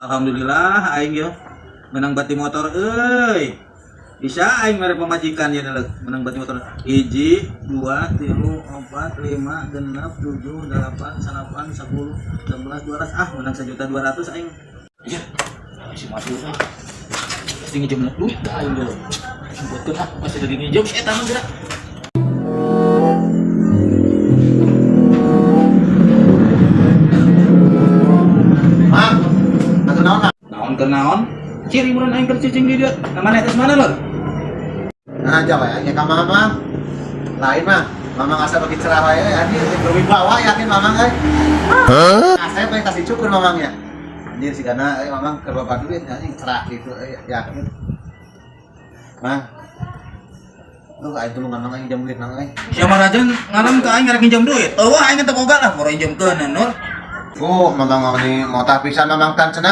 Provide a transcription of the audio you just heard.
Alhamdulillah aing yo menang bati motor euy. Bisa aing mere pamajikan ya deuleuh menang bati motor. 1 2 3 4 5 6 7 8 9 10 11 12 menang 1.200.000 aing. Iya. Si maju ah. Pasti ngejem duit aing dulu. Buatkeun masih dari ngejem eta mah geura. Naon ciri mun aing keur cicing di dieu mana eta mana lur nah jawab ya ka mama lain mah mama asa bagi cerah wae anjir berwibawa yakin mamang euy asa pengen kasih cukur mamangnya anjir si kana mamang keur bapak duit anjing cerah gitu yakin mah lu aing tulungan mang aing jam duit nang aing sia marajan ngalam ka aing ngarek pinjam duit eueuh aing teu boga lah moro pinjamkeun nur oh mamang mau tapisan mamang tan cenah